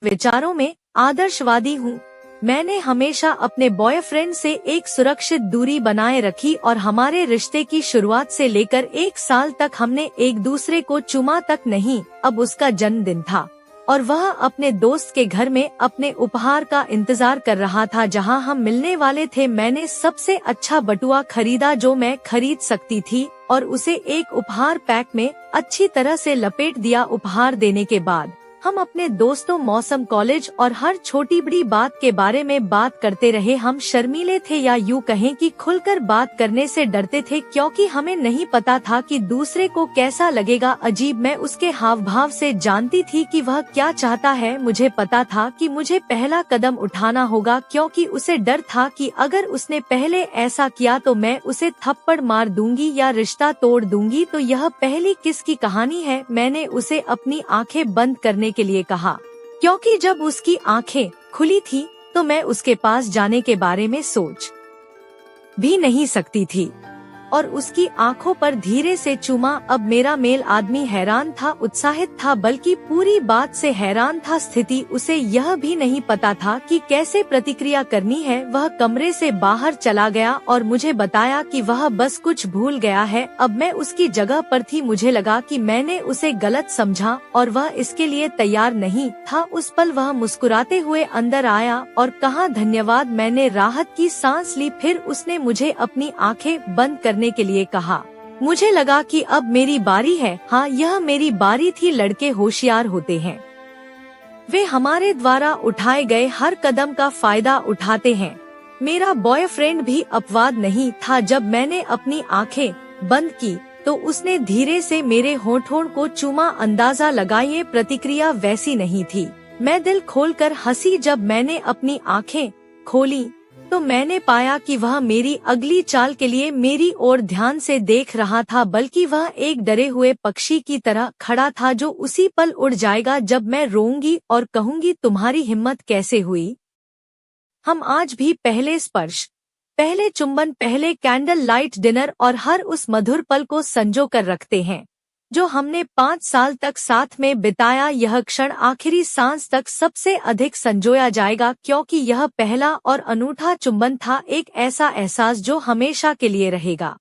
विचारों में आदर्शवादी हूँ। मैंने हमेशा अपने बॉयफ्रेंड से एक सुरक्षित दूरी बनाए रखी और हमारे रिश्ते की शुरुआत से लेकर 1 साल तक हमने एक दूसरे को चुमा तक नहीं। अब उसका जन्मदिन था और वह अपने दोस्त के घर में अपने उपहार का इंतजार कर रहा था जहां हम मिलने वाले थे। मैंने सबसे अच्छा बटुआ खरीदा जो मैं खरीद सकती थी और उसे एक उपहार पैक में अच्छी तरह से लपेट दिया। उपहार देने के बाद हम अपने दोस्तों, मौसम, कॉलेज और हर छोटी बड़ी बात के बारे में बात करते रहे। हम शर्मीले थे या यूँ कहें कि खुलकर बात करने से डरते थे क्योंकि हमें नहीं पता था कि दूसरे को कैसा लगेगा। अजीब, मैं उसके हाव भाव से जानती थी कि वह क्या चाहता है। मुझे पता था कि मुझे पहला कदम उठाना होगा क्योंकि उसे डर था कि अगर उसने पहले ऐसा किया तो मैं उसे थप्पड़ मार दूंगी या रिश्ता तोड़ दूंगी। तो यह पहली किस की कहानी है। मैंने उसे अपनी आंखें बंद करने के लिए कहा क्योंकि जब उसकी आंखें खुली थी तो मैं उसके पास जाने के बारे में सोच भी नहीं सकती थी और उसकी आंखों पर धीरे से चूमा। अब मेरा मेल आदमी हैरान था, उत्साहित था, बल्कि पूरी बात से हैरान था। स्थिति उसे यह भी नहीं पता था कि कैसे प्रतिक्रिया करनी है। वह कमरे से बाहर चला गया और मुझे बताया कि वह बस कुछ भूल गया है। अब मैं उसकी जगह पर थी। मुझे लगा कि मैंने उसे गलत समझा और वह इसके लिए तैयार नहीं था। उस पल वह मुस्कुराते हुए अंदर आया और कहा, धन्यवाद। मैंने राहत की सांस ली। फिर उसने मुझे अपनी आंखें बंद करने के लिए कहा। मुझे लगा कि अब मेरी बारी है। हाँ, यह मेरी बारी थी। लड़के होशियार होते हैं, वे हमारे द्वारा उठाए गए हर कदम का फायदा उठाते हैं। मेरा बॉयफ्रेंड भी अपवाद नहीं था। जब मैंने अपनी आंखें बंद की तो उसने धीरे से मेरे होठों को चूमा। अंदाजा लगाइए, प्रतिक्रिया वैसी नहीं थी। मैं दिल खोलकर हंसी। जब मैंने अपनी आंखें खोली तो मैंने पाया कि वह मेरी अगली चाल के लिए मेरी ओर ध्यान से देख रहा था, बल्कि वह एक डरे हुए पक्षी की तरह खड़ा था जो उसी पल उड़ जाएगा जब मैं रोऊंगी और कहूंगी, तुम्हारी हिम्मत कैसे हुई। हम आज भी पहले स्पर्श, पहले चुंबन, पहले कैंडल लाइट डिनर और हर उस मधुर पल को संजो कर रखते हैं जो हमने 5 साल तक साथ में बिताया। यह क्षण आखिरी सांस तक सबसे अधिक संजोया जाएगा क्योंकि यह पहला और अनूठा चुंबन था, एक ऐसा एहसास जो हमेशा के लिए रहेगा।